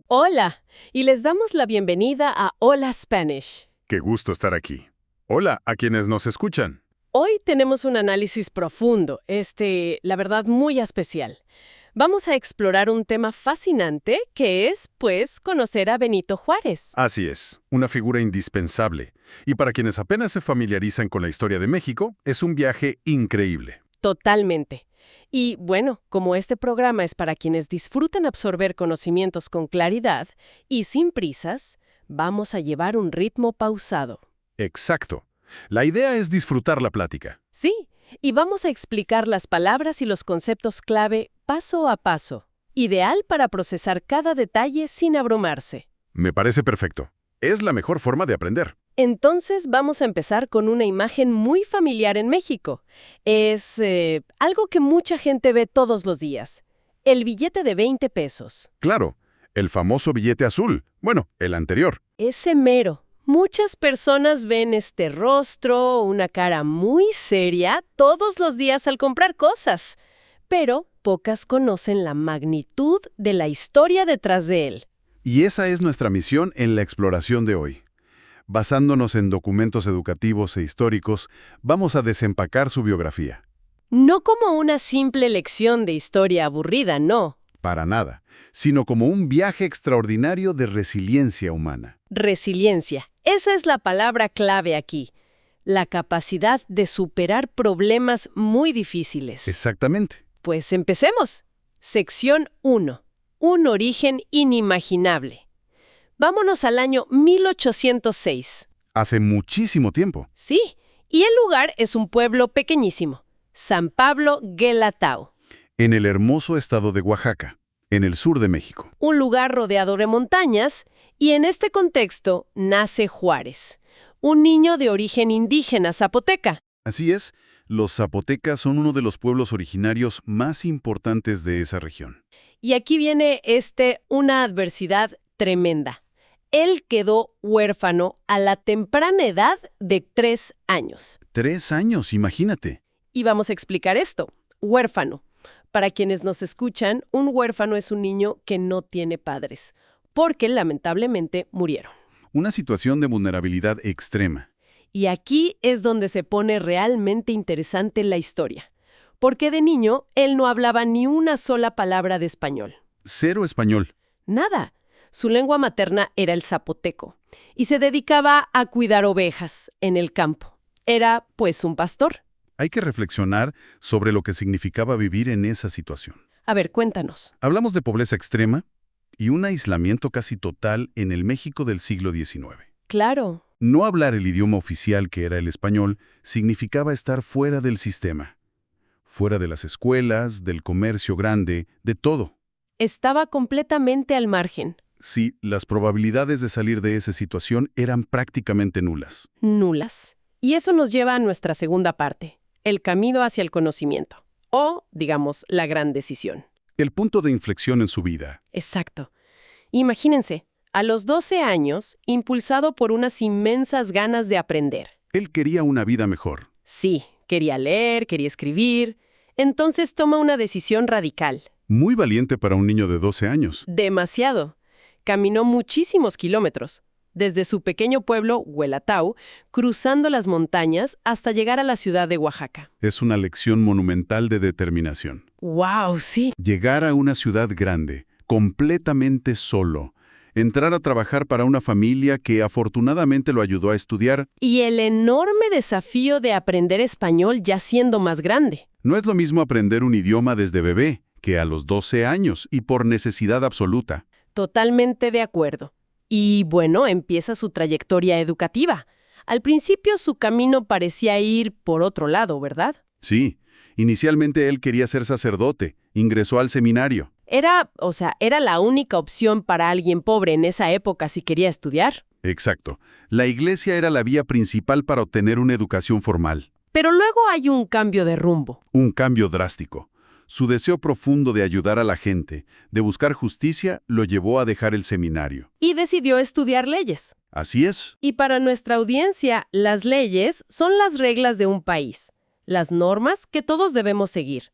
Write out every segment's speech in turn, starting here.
Hola, y les damos la bienvenida a Hola Spanish. Qué gusto estar aquí. Hola a quienes nos escuchan. Hoy tenemos un análisis profundo, la verdad, muy especial. Vamos a explorar un tema fascinante que es, pues, conocer a Benito Juárez. Así es, una figura indispensable. Y para quienes apenas se familiarizan con la historia de México, es un viaje increíble. Totalmente. Y bueno, como este programa es para quienes disfrutan absorber conocimientos con claridad y sin prisas, vamos a llevar un ritmo pausado. Exacto. La idea es disfrutar la plática. Sí, y vamos a explicar las palabras y los conceptos clave paso a paso, ideal para procesar cada detalle sin abrumarse. Me parece perfecto. Es la mejor forma de aprender. Entonces vamos a empezar con una imagen muy familiar en México. Es algo que mucha gente ve todos los días. El billete de 20 pesos. Claro, el famoso billete azul. Bueno, el anterior. Ese mero. Muchas personas ven este rostro, una cara muy seria, todos los días al comprar cosas. Pero pocas conocen la magnitud de la historia detrás de él. Y esa es nuestra misión en la exploración de hoy. Basándonos en documentos educativos e históricos, vamos a desempacar su biografía. No como una simple lección de historia aburrida, no. Para nada, sino como un viaje extraordinario de resiliencia humana. Resiliencia. Esa es la palabra clave aquí. La capacidad de superar problemas muy difíciles. Exactamente. Pues empecemos. Sección 1. Un origen inimaginable. Vámonos al año 1806. Hace muchísimo tiempo. Sí, y el lugar es un pueblo pequeñísimo, San Pablo Guelatao. En el hermoso estado de Oaxaca, en el sur de México. Un lugar rodeado de montañas, y en este contexto nace Juárez, un niño de origen indígena zapoteca. Así es, los zapotecas son uno de los pueblos originarios más importantes de esa región. Y aquí viene una adversidad tremenda. Él quedó huérfano a la temprana edad de 3 años. 3 años, imagínate. Y vamos a explicar esto. Huérfano. Para quienes nos escuchan, un huérfano es un niño que no tiene padres, porque lamentablemente murieron. Una situación de vulnerabilidad extrema. Y aquí es donde se pone realmente interesante la historia, porque de niño él no hablaba ni una sola palabra de español. Cero español. Nada. Su lengua materna era el zapoteco, y se dedicaba a cuidar ovejas en el campo. Era, pues, un pastor. Hay que reflexionar sobre lo que significaba vivir en esa situación. A ver, cuéntanos. Hablamos de pobreza extrema y un aislamiento casi total en el México del siglo XIX. Claro. No hablar el idioma oficial, que era el español, significaba estar fuera del sistema. Fuera de las escuelas, del comercio grande, de todo. Estaba completamente al margen. Sí, las probabilidades de salir de esa situación eran prácticamente nulas. Nulas. Y eso nos lleva a nuestra segunda parte, el camino hacia el conocimiento. O, digamos, la gran decisión. El punto de inflexión en su vida. Exacto. Imagínense, a los 12 años, impulsado por unas inmensas ganas de aprender. Él quería una vida mejor. Sí, quería leer, quería escribir. Entonces toma una decisión radical. Muy valiente para un niño de 12 años. Demasiado. Caminó muchísimos kilómetros, desde su pequeño pueblo, Huelatao, cruzando las montañas hasta llegar a la ciudad de Oaxaca. Es una lección monumental de determinación. ¡Wow! Sí. Llegar a una ciudad grande, completamente solo. Entrar a trabajar para una familia que afortunadamente lo ayudó a estudiar. Y el enorme desafío de aprender español ya siendo más grande. No es lo mismo aprender un idioma desde bebé que a los 12 años y por necesidad absoluta. Totalmente de acuerdo. Y bueno, empieza su trayectoria educativa. Al principio su camino parecía ir por otro lado, ¿verdad? Sí, inicialmente él quería ser sacerdote, ingresó al seminario. Era la única opción para alguien pobre en esa época si quería estudiar. Exacto. La iglesia era la vía principal para obtener una educación formal. Pero luego hay un cambio de rumbo. Un cambio drástico. Su deseo profundo de ayudar a la gente, de buscar justicia, lo llevó a dejar el seminario. Y decidió estudiar leyes. Así es. Y para nuestra audiencia, las leyes son las reglas de un país, las normas que todos debemos seguir.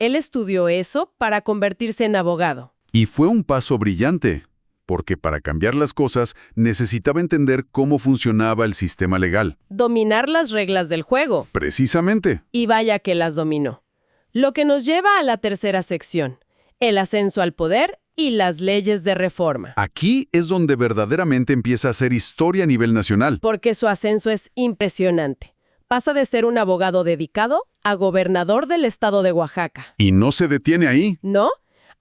Él estudió eso para convertirse en abogado. Y fue un paso brillante, porque para cambiar las cosas necesitaba entender cómo funcionaba el sistema legal. Dominar las reglas del juego. Precisamente. Y vaya que las dominó. Lo que nos lleva a la tercera sección, el ascenso al poder y las leyes de reforma. Aquí es donde verdaderamente empieza a hacer historia a nivel nacional. Porque su ascenso es impresionante. Pasa de ser un abogado dedicado a gobernador del estado de Oaxaca. Y no se detiene ahí. ¿No?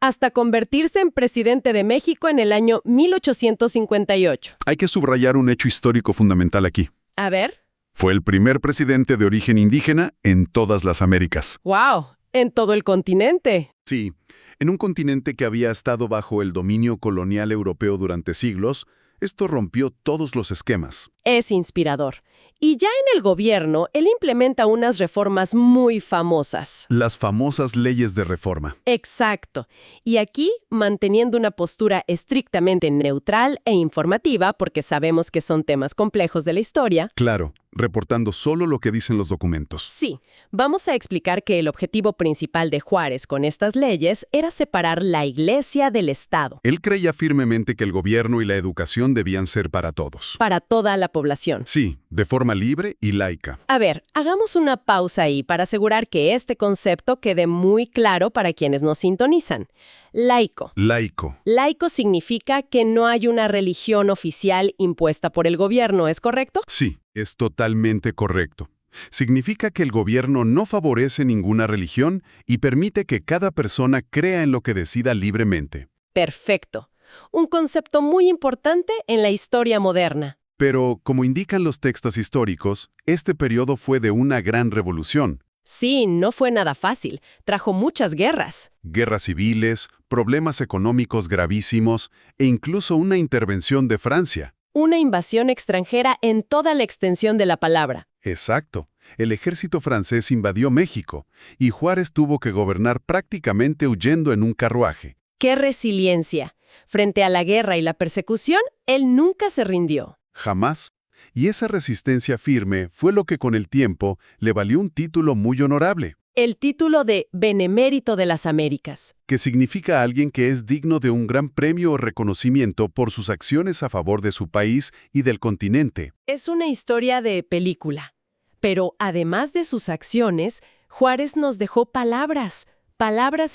Hasta convertirse en presidente de México en el año 1858. Hay que subrayar un hecho histórico fundamental aquí. A ver. Fue el primer presidente de origen indígena en todas las Américas. ¡Wow! En todo el continente. Sí, en un continente que había estado bajo el dominio colonial europeo durante siglos, esto rompió todos los esquemas. Es inspirador. Y ya en el gobierno, él implementa unas reformas muy famosas. Las famosas leyes de reforma. Exacto. Y aquí, manteniendo una postura estrictamente neutral e informativa, porque sabemos que son temas complejos de la historia. Claro, reportando solo lo que dicen los documentos. Sí, vamos a explicar que el objetivo principal de Juárez con estas leyes era separar la Iglesia del Estado. Él creía firmemente que el gobierno y la educación debían ser para todos. Para toda la población. Sí, de forma libre y laica. A ver, hagamos una pausa ahí para asegurar que este concepto quede muy claro para quienes nos sintonizan. Laico. Laico. Laico significa que no hay una religión oficial impuesta por el gobierno, ¿es correcto? Sí, es totalmente correcto. Significa que el gobierno no favorece ninguna religión y permite que cada persona crea en lo que decida libremente. Perfecto. Un concepto muy importante en la historia moderna. Pero, como indican los textos históricos, este periodo fue de una gran revolución. Sí, no fue nada fácil. Trajo muchas guerras. Guerras civiles, problemas económicos gravísimos e incluso una intervención de Francia. Una invasión extranjera en toda la extensión de la palabra. Exacto. El ejército francés invadió México y Juárez tuvo que gobernar prácticamente huyendo en un carruaje. ¡Qué resiliencia! Frente a la guerra y la persecución, él nunca se rindió. Jamás. Y esa resistencia firme fue lo que con el tiempo le valió un título muy honorable. El título de Benemérito de las Américas. Que significa alguien que es digno de un gran premio o reconocimiento por sus acciones a favor de su país y del continente. Es una historia de película. Pero además de sus acciones, Juárez nos dejó palabras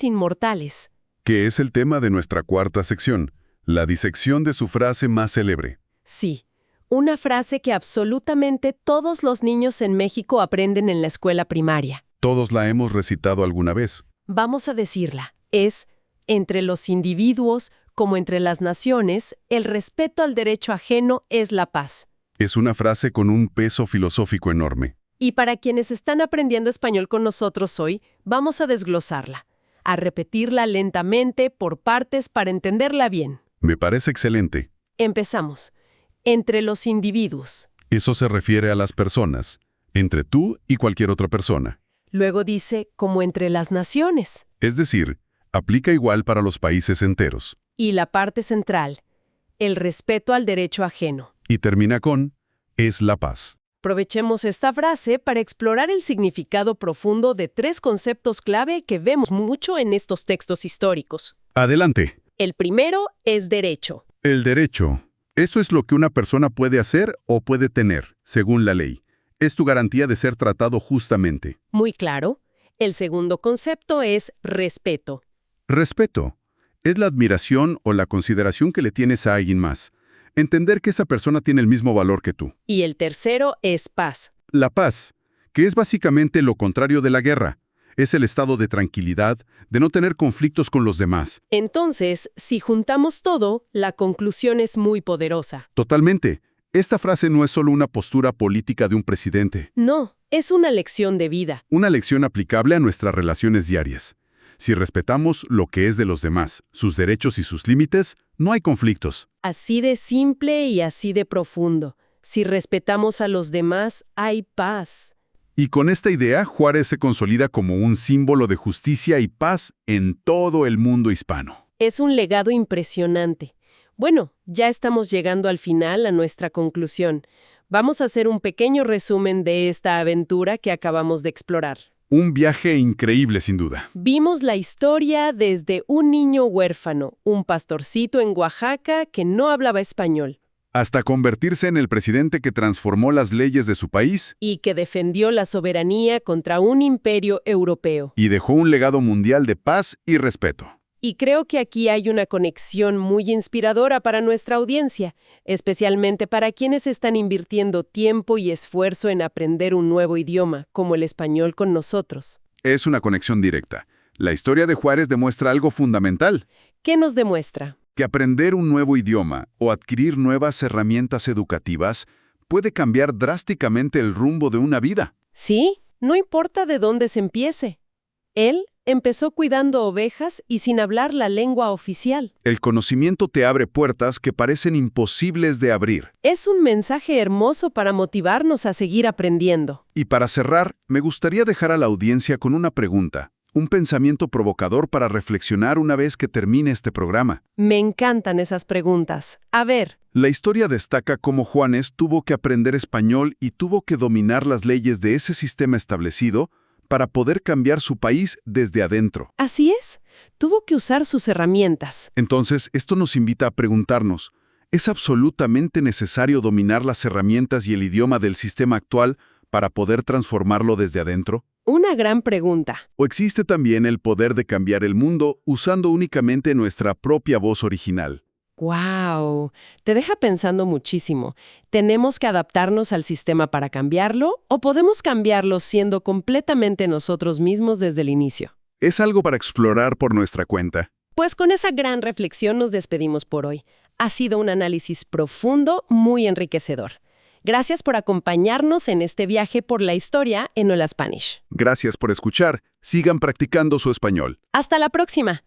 inmortales. Que es el tema de nuestra cuarta sección, la disección de su frase más célebre. Sí, una frase que absolutamente todos los niños en México aprenden en la escuela primaria. Todos la hemos recitado alguna vez. Vamos a decirla. Es, entre los individuos como entre las naciones, el respeto al derecho ajeno es la paz. Es una frase con un peso filosófico enorme. Y para quienes están aprendiendo español con nosotros hoy, vamos a desglosarla, a repetirla lentamente por partes para entenderla bien. Me parece excelente. Empezamos. Entre los individuos. Eso se refiere a las personas, entre tú y cualquier otra persona. Luego dice, como entre las naciones. Es decir, aplica igual para los países enteros. Y la parte central, el respeto al derecho ajeno. Y termina con, es la paz. Aprovechemos esta frase para explorar el significado profundo de tres conceptos clave que vemos mucho en estos textos históricos. Adelante. El primero es derecho. El derecho. Esto es lo que una persona puede hacer o puede tener, según la ley. Es tu garantía de ser tratado justamente. Muy claro. El segundo concepto es respeto. Respeto. Es la admiración o la consideración que le tienes a alguien más. Entender que esa persona tiene el mismo valor que tú. Y el tercero es paz. La paz, que es básicamente lo contrario de la guerra. Es el estado de tranquilidad, de no tener conflictos con los demás. Entonces, si juntamos todo, la conclusión es muy poderosa. Totalmente. Esta frase no es solo una postura política de un presidente. No, es una lección de vida. Una lección aplicable a nuestras relaciones diarias. Si respetamos lo que es de los demás, sus derechos y sus límites, no hay conflictos. Así de simple y así de profundo. Si respetamos a los demás, hay paz. Y con esta idea, Juárez se consolida como un símbolo de justicia y paz en todo el mundo hispano. Es un legado impresionante. Bueno, ya estamos llegando al final, a nuestra conclusión. Vamos a hacer un pequeño resumen de esta aventura que acabamos de explorar. Un viaje increíble, sin duda. Vimos la historia desde un niño huérfano, un pastorcito en Oaxaca que no hablaba español Hasta convertirse en el presidente que transformó las leyes de su país y que defendió la soberanía contra un imperio europeo. y dejó un legado mundial de paz y respeto. Y creo que aquí hay una conexión muy inspiradora para nuestra audiencia, especialmente para quienes están invirtiendo tiempo y esfuerzo en aprender un nuevo idioma, como el español con nosotros. Es una conexión directa. La historia de Juárez demuestra algo fundamental, ¿Qué nos demuestra? que aprender un nuevo idioma o adquirir nuevas herramientas educativas puede cambiar drásticamente el rumbo de una vida. Sí, no importa de dónde se empiece. Él empezó cuidando ovejas y sin hablar la lengua oficial. El conocimiento te abre puertas que parecen imposibles de abrir. Es un mensaje hermoso para motivarnos a seguir aprendiendo. Y para cerrar, me gustaría dejar a la audiencia con una pregunta, un pensamiento provocador para reflexionar una vez que termine este programa. Me encantan esas preguntas. A ver, La historia destaca cómo Juárez tuvo que aprender español y tuvo que dominar las leyes de ese sistema establecido para poder cambiar su país desde adentro. así es. Tuvo que usar sus herramientas. Entonces, esto nos invita a preguntarnos, ¿es absolutamente necesario dominar las herramientas y el idioma del sistema actual para poder transformarlo desde adentro? Una gran pregunta. ¿O existe también el poder de cambiar el mundo usando únicamente nuestra propia voz original? ¡Guau! Te deja pensando muchísimo. ¿Tenemos que adaptarnos al sistema para cambiarlo o podemos cambiarlo siendo completamente nosotros mismos desde el inicio? Es algo para explorar por nuestra cuenta. Pues con esa gran reflexión nos despedimos por hoy. Ha sido un análisis profundo, muy enriquecedor. Gracias por acompañarnos en este viaje por la historia en Hola Spanish. Gracias por escuchar. Sigan practicando su español. ¡Hasta la próxima!